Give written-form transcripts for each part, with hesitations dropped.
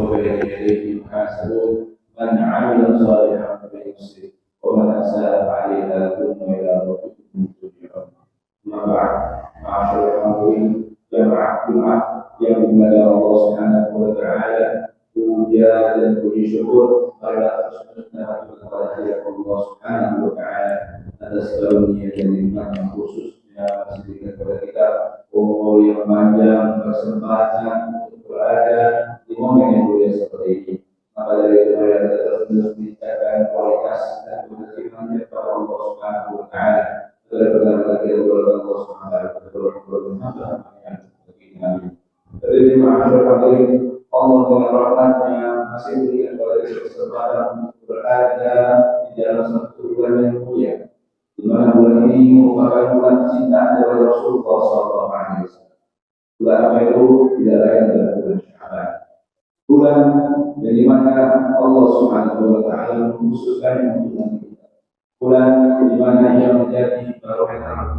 وبين يديه محاسبون من عمل صالحا فلنفسه ومن أساء عليها ثم إلى ربكم ترجعون. أما بعد، معاشر الحاضرين جماعة yang dimana Allah Subhanahu wa Ta'ala puja dan puji syukur pada kepada Allah Subhanahu wa Ta'ala atas karunia dan nikmat yang khususnya memberikan kepada kita umur yang panjang, kesempatan untuk berada di momen yang mulia seperti ini. Maka dari itu kita terus meningkatkan kualitas dan kebersihan kepada Allah Subhanahu wa Ta'ala. Benar-benar kita berdoa Allah Subhanahu wa Ta'ala. Jadi masyarakat hadirin, Allah dengan rahmatnya masih berikan kepada kita kesempatan untuk berada di dalam satu bulan yang mulia, di mana bulan ini merupakan bulan cinta dari Rasulullah SAW. Bulan apa itu? Tidak lain adalah bulan Sya'ban. Bulan yang dimana Allah Subhanahu wa Ta'ala mengkhususkan bulan kita. Bulan di mana ia menjadi barometer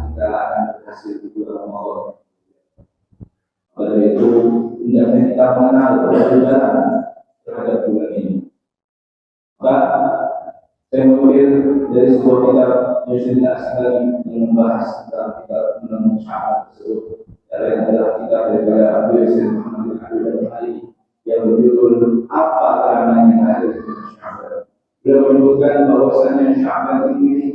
kita akan berhasil di bulan Ramadan. Pada itu, hendaknya kita mengenal perbedaan terhadap bulan ini. Maka, saya mengambil dari sebuah kitab yang sudah asal yang membahas tentang kitab bulan Sya'ban tersebut. Dari adalah kitab daripada Abu Yasir Muhammad bin Abdul Al-Hadi yang berjudul Apa Karenanya Hari Bulan Sya'ban. Beliau menyebutkan bahwasanya Sya'ban ini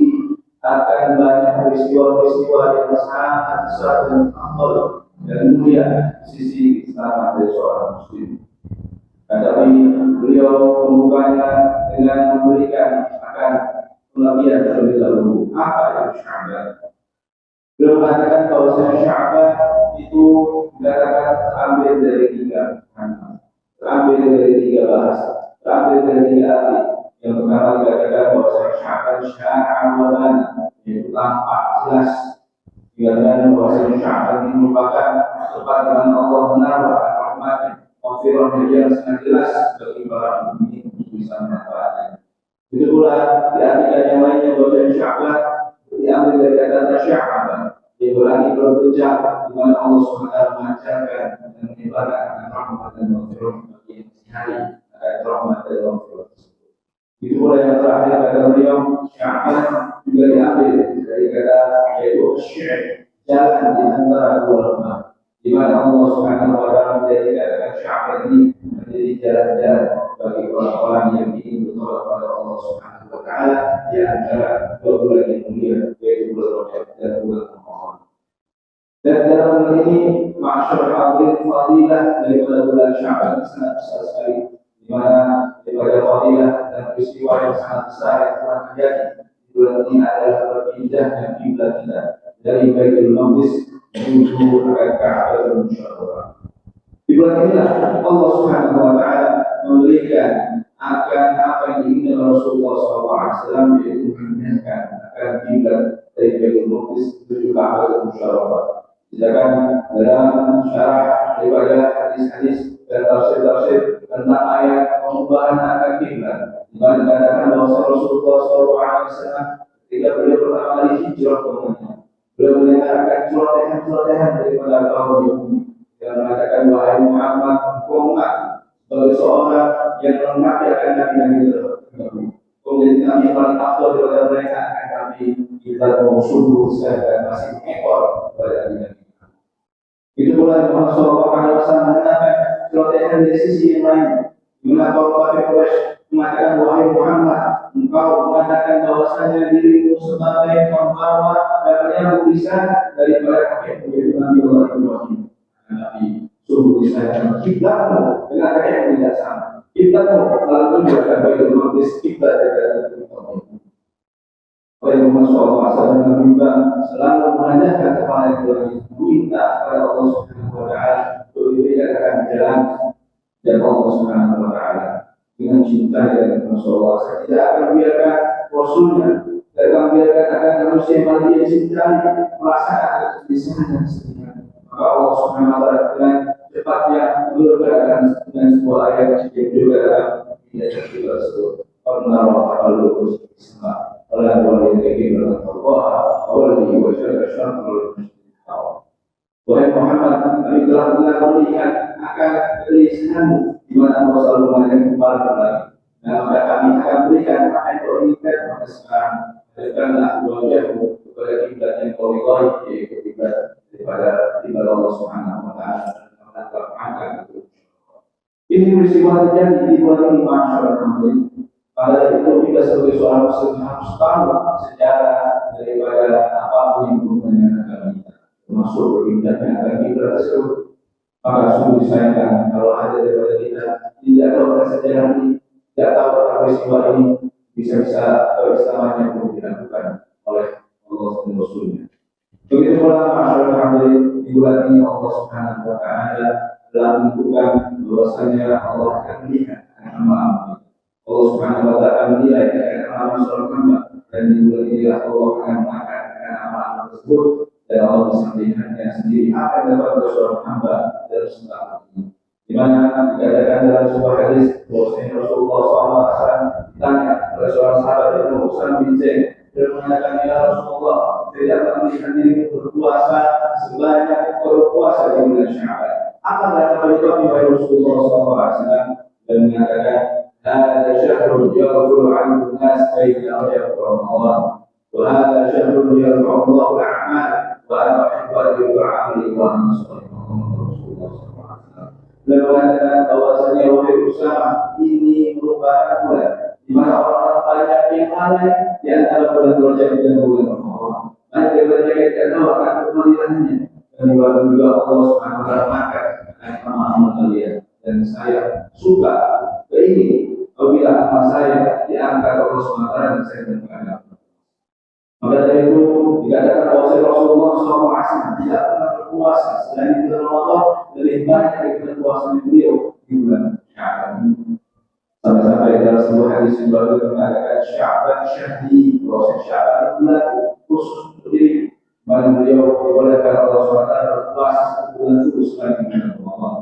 akan banyak peristiwa-peristiwa yang sangat besar dan amal dan mulia sisi keselamatan dari seorang muslim. Tetapi beliau membukanya dengan memberikan akan pengertian terlebih dahulu apa yang Sya'ban. Beliau mengatakan bahwa Sya'ban itu dikatakan terambil dari tiga bahasa, terambil dari tiga arti. Yang pertama dikatakan bahwa Sya'ban sya'awan, yaitu tampak jelas. Dikatakan bahwa Sya'ban ini merupakan tempat di mana Allah menaruh rahmat-Nya, maghfirah yang sangat jelas bagi para mukmin untuk bisa memanfaatkan. Itu pula diartikan yang lainnya bahwa Sya'ban diambil dari kata sya'aban, yang berarti berbejak, di mana Allah SWT mengajarkan dan menyebarkan rahmat dan maghfirah bagi hari akan rahmat dan maghfirah tersebut. Itu pula yang terakhir kata beliau, Sya'ban juga diambil dari kata yaitu syi'r, jalan di antara dua lemah, di mana Allah Subhanahu wa Ta'ala menjadikan Sya'ban ini menjadi jalan-jalan bagi orang-orang yang ingin bertolak pada Allah Subhanahu wa Ta'ala di antara dua bulan yang mulia, yaitu bulan Rajab dan bulan Ramadan. Dan dalam bulan ini, masyarakat hadirin, fadilah daripada bulan Sya'ban sangat besar sekali, di mana daripada fadilah dan peristiwa yang sangat besar yang telah terjadi bulan ini adalah berpindahnya kiblat kita dari Baitul Maqdis menuju ke Ka'bah Musyawarah. Di bulan inilah Allah Subhanahu wa Ta'ala memberikan akan apa yang diinginkan Rasulullah SAW, yaitu memindahkan akan kiblat dari Baitul Maqdis menuju Ka'bah Musyawarah. Sedangkan dalam syarah daripada hadis-hadis dan tafsir-tafsir tentang ayat perubahan akan kiblat, di mana dikatakan bahwa Rasulullah SAW ketika beliau pertama kali hijrah ke Madinah, beliau mendengarkan celotehan daripada kaum Yahudi yang mengatakan, wahai Muhammad, engkau sebagai seorang yang mengabdi akan nabi-nabi terdahulu, kemudian kami yang paling afdal daripada mereka akan kami kita mau sungguh sedangkan masih ekor pada nabi-nabi. Itu pula Muhammad SAW mengatakan celotehan dari sisi yang lain, di mana kaum kafir Quraisy mengatakan, wahai Muhammad, engkau mengatakan bahwasanya dirimu sebagai pembawa dan yang tulisan daripada kakek menjadi Nabi Allah Ibrahim. Nabi suruh disayangkan kiblatmu dengan kakek yang tidak sama. Kiblatmu lalu juga Baitul Maqdis, kiblat daripada Ibrahim. Oleh Muhammad SAW dan Nabi selalu mengajarkan kepada Ibrahim, minta kepada Allah Subhanahu wa Ta'ala untuk diberikan jalan dan Allah Subhanahu wa Ta'ala dengan cinta dan Rasulullah. Saya tidak akan biarkan Rasulnya, tidak akan biarkan akan manusia yang paling dia cintai merasakan kesedihan dan kesedihan. Maka Allah Subhanahu wa Ta'ala dengan cepatnya menurunkan dengan sebuah ayat yang juga dalam ayat kita tersebut. Karena Allah Taala bersama oleh orang yang ingin bertakwa, Allah diwajibkan syarul muslim. Wahai Muhammad, kami telah melihat akan kelisahanmu di mana Engkau selalu mengajak kembali lagi. Dan maka kami akan berikan apa yang Kau inginkan pada sekarang. Berikanlah wajahmu kepada kiblat yang Kau ridhai, yaitu kiblat daripada Allah Subhanahu Wa Taala. Ini peristiwa terjadi di bulan ini, masyarakat. Pada itu kita sebagai seorang muslim harus tahu sejarah daripada apapun yang berhubungan dengan agama kita, termasuk perbincangan agama kita tersebut. Maka sungguh disayangkan kalau ada daripada kita tidak tahu tentang sejarah ini, tidak tahu tentang peristiwa ini, bisa-bisa atau istilahnya pun dilakukan oleh Allah dan Rasulnya. Begitu pula masyarakat di bulan ini Allah Subhanahu Wa Taala telah menentukan bahwasanya Allah akan melihat amal-amal. Allah Subhanahu Wa Taala menilai amal seorang hamba, dan di bulan inilah Allah akan mengangkat amal-amal tersebut, dan Allah bisa melihatnya sendiri apa yang dapat seorang hamba dalam setahun ini. Di mana dikatakan dalam sebuah hadis bahwasanya Rasulullah SAW ditanya oleh seorang sahabat yaitu Usaid bin Zaid, dan mengatakan, ya Rasulullah, tidak akan melihat diri berpuasa sebanyak berpuasa di bulan Sya'ban. Apa kata Nabi Rasulullah SAW? Dan mengatakan, هذا شهر يغفر عنه الناس بين رجب ورمضان وهذا شهر يرفع الله الاعمال وانا احب ان يرفع عملي وانا صائم. Beliau mengatakan bahwasanya wahai Usama, ini merupakan bulan di mana orang-orang banyak yang lalai di antara bulan Rajab dan bulan Ramadan. Mereka berkata tahu akan kemaliannya, dan juga Allah Subhanahu Wa Taala mengangkat amal kalian, dan saya suka ini apabila amal saya diangkat oleh SWT dan saya berkata. Maka dari itu dikatakan bahwa Rasulullah SAW tidak pernah berpuasa selain bulan Ramadan, lebih banyak dari puasa beliau di bulan Sya'ban. Sampai-sampai dalam sebuah hadis yang baru mengatakan Sya'ban syahdi, bahwa Sya'ban bulan khusus untuk diri, mana beliau dibolehkan Allah SWT berpuasa sebulan itu selain bulan Ramadan.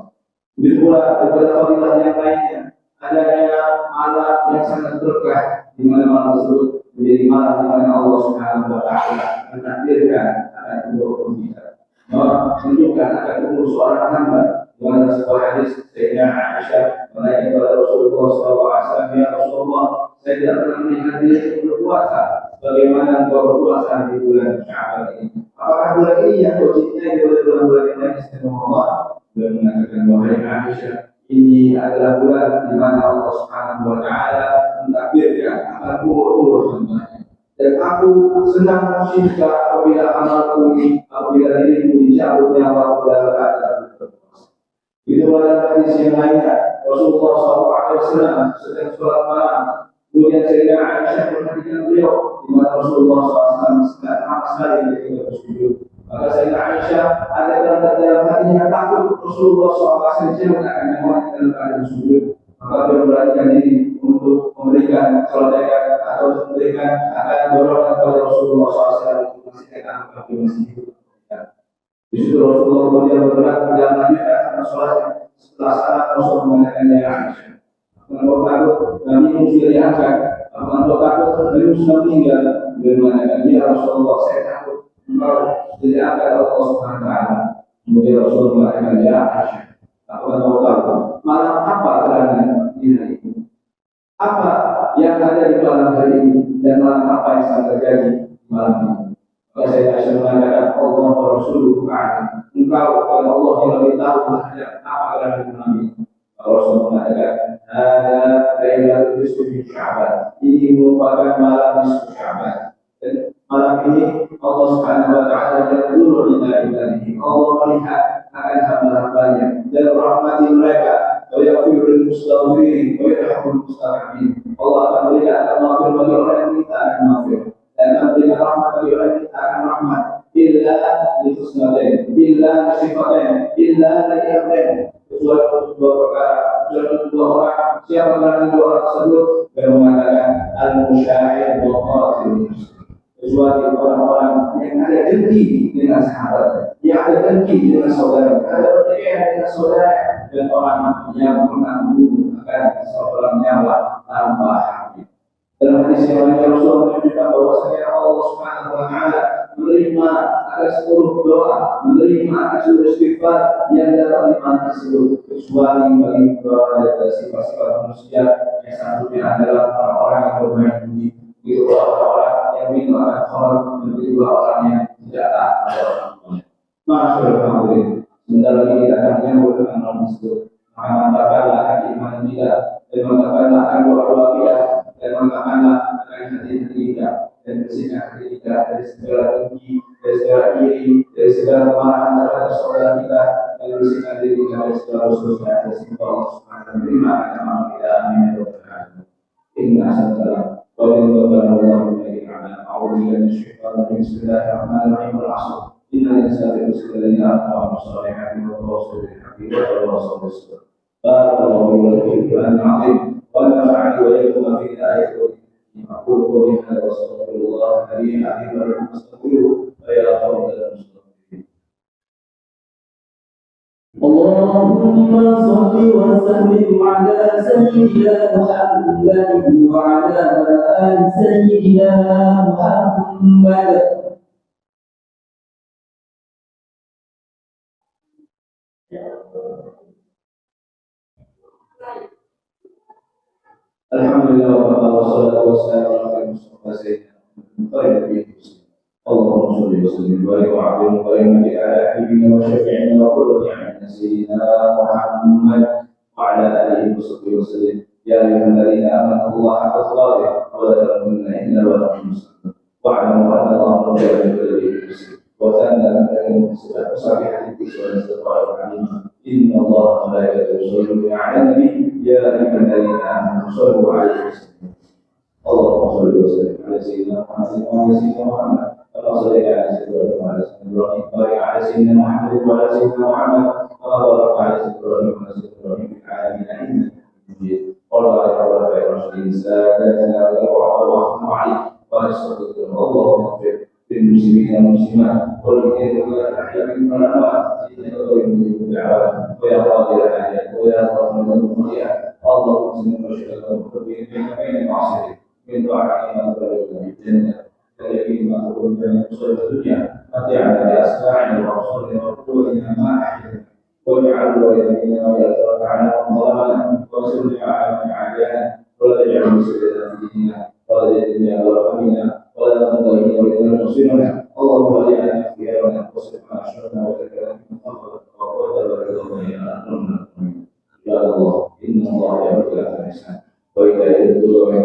Begitu pula daripada fadilah yang lainnya, adanya malam yang sangat berkah, di mana malam tersebut menjadi malam di mana Allah Subhanahu Wa Taala menakdirkan akan umur kita, menunjukkan akan umur seorang hamba. Di mana sebuah hadis Sayyidina Aisyah menanyakan kepada Rasulullah SAW, ya Rasulullah, saya tidak pernah melihat diri berpuasa, bagaimana engkau berpuasa di bulan Sya'ban ini? Apakah bulan ini yang kau cintai oleh bulan-bulan yang lain selain Ramadan? Beliau mengatakan, wahai Aisyah, ini adalah bulan di mana Allah Subhanahu Wa Taala mentakdirkan akan umur hambanya. Dan aku senang jika apabila amalku ini, apabila diriku dicabut nyawa dalam keadaan berpuasa. Itu adalah hadis yang lainnya. Rasulullah SAW sedang sholat malam, kemudian Sayyidina Aisyah memperhatikan beliau, di mana Rasulullah SAW sedang sama sekali ketika bersujud. Maka Sayyidina Aisyah ada dalam hatinya takut Rasulullah SAW akan membuat dalam keadaan sujud. Maka beliau memberanikan diri untuk memberikan sholat atau memberikan akan dorongan kepada Rasulullah SAW untuk memastikan apakah dia masih hidup. Di situ Rasulullah kemudian bergerak dan melanjutkan karena sholatnya. Setelah salat Rasul mengatakan, ya Aisyah, engkau takut Nabi sudah diangkat, engkau takut Nabi sudah meninggal. Beliau mengatakan, ya Rasulullah, saya takut engkau tidak akan Allah Subhanahu Wa Taala. Kemudian Rasul mengatakan, ya Aisyah, aku tahu malam apa gerangan di hari ini? Apa yang ada di malam hari ini dan malam apa yang sedang terjadi malam ini? Maka saya Aisyah mengatakan, Allah wa Rasuluhu a'lam. Engkau kepada Allah yang lebih tahu apa gerangan malam ini. Rasul mengatakan, ada Lailatul Nisfi Sya'ban. Ini merupakan malam nisfu Sya'ban. Dan malam ini Allah Subhanahu Wa Taala yanzuru ila ibadihi. Allah melihat akan hamba-hambanya dan rahmati mereka. Wa yaghfirul mustaghfirin wa yarhamul mustaqim. Allah akan melihat akan maghfir bagi orang yang minta akan maghfir, dan akan berikan rahmat bagi orang yang minta akan rahmat. Illa li husnatain, illa li sifatain, illa li yamin. Kecuali dua perkara, kecuali dua orang. Siapa yang dua orang tersebut? Beliau mengatakan al-musyahid wa qatil. Kecuali orang-orang yang ada dengki dengan sahabat, yang ada dengki dengan saudara, ada pertikaian dengan saudara, dan orang yang pernah membunuh akan seorang nyawa tanpa hak. Dalam hadis yang lain Rasulullah menunjukkan bahwasanya Allah Subhanahu Wa Taala menerima ada 10 doa menerima seluruh istighfar yang dapat dipantas tersebut, kecuali bagi doa dari sifat-sifat manusia yang satunya adalah orang-orang yang bermain judi, begitu orang-orang yang minum alkohol, begitu orang yang tidak taat pada orang tuanya. Masyaallah, sebentar lagi kita akan menyambut dengan orang tersebut. Maka mantapkanlah keimanan kita, dan mantapkanlah doa-doa kita, dan mantapkanlah hati-hati kita, dan bersihkan hati kita dari segala dengki, dari segala iri, dari segala kemarahan terhadap saudara kita, dan bersihkan diri kita dari segala dosa. Dan semoga Allah Subhanahu wa taala menerima amal kita. Amin ya rabbal alamin. Inna alhamdulillah wa inna Allahu billahi a'udzu billahi minasyaitonir rajim. Bismillahirrahmanirrahim. Al-'asr. Innal insana lafi khusr illa amanu salihati wa tawassaw bil haqqi wa tawassaw bis sabr. Barakallahu fiikum wa nafa'ani wa nafa'ani wa iyyakum fi ayati أقول قولي هذا وأستغفر الله العلي العظيم ولكم فاستغفروه فيا قوم المستغفرين. اللهم صل وسلم على سيدنا محمد وعلى آل سيدنا محمد. Alhamdulillah wassalatu wassalamu ala Mustafa sayyidina Allahumma shalli wa sallim wa barik wa a'zim wa barik ala habibina wa syafi'ina wa qurrati a'yunina sayyidina Muhammad wa ala alihi wa sahbihi wa sallim. Ya ayyuhalladzina amanu Allaha haqqa tuqatih wa la tamutunna illa wa antum muslimun. Wa'lamu anna Allaha rabbuna kulli shay'in wa tanna min salihati wa istighfaril alim. Inna Allaha wa malaikatahu yusholluna 'alan nabi. يا أيها الذين آمنوا صلوا عليه وسلموا. اللهم صل وسلم على سيدنا محمد وعلى سيدنا محمد كما صليت على سيدنا إبراهيم وعلى سيدنا إبراهيم وبارك على سيدنا محمد وعلى سيدنا محمد كما باركت على سيدنا إبراهيم وعلى سيدنا إبراهيم في العالمين إنك حميد مجيد. اللهم يا رب العالمين سادتنا والرحمة عليك ونستغفرك. اللهم اغفر للمسلمين والمسلمات والمؤمنين والأحياء منهم والأموات إنك غير مجيب الدعوات ويا قاضي الحاجات ويا غافر الذنوب. اللهم اغفر مشركا وكبير بين معصيتك من طاعتك ما تبلغ به الجنه واليقين ما تقول بين مصيبه الدنيا متعنا باسماعنا وابصارنا وقوتنا ما احيينا واجعل الوالدين ويأثرك على من ظلمنا وانصرنا على من عادانا ولا تجعل مصيبتنا في ديننا ولا تجعلنا ولا همنا ولا تنظرنا ولا مصيرنا. اللهم اجعلنا في خيرنا واصرف عنا شرنا وتكلم من خلقك وقدر رضاك يا اكرم. Ya Allah, Inna Allah ya berkata Islam. Wa idza yadullu wa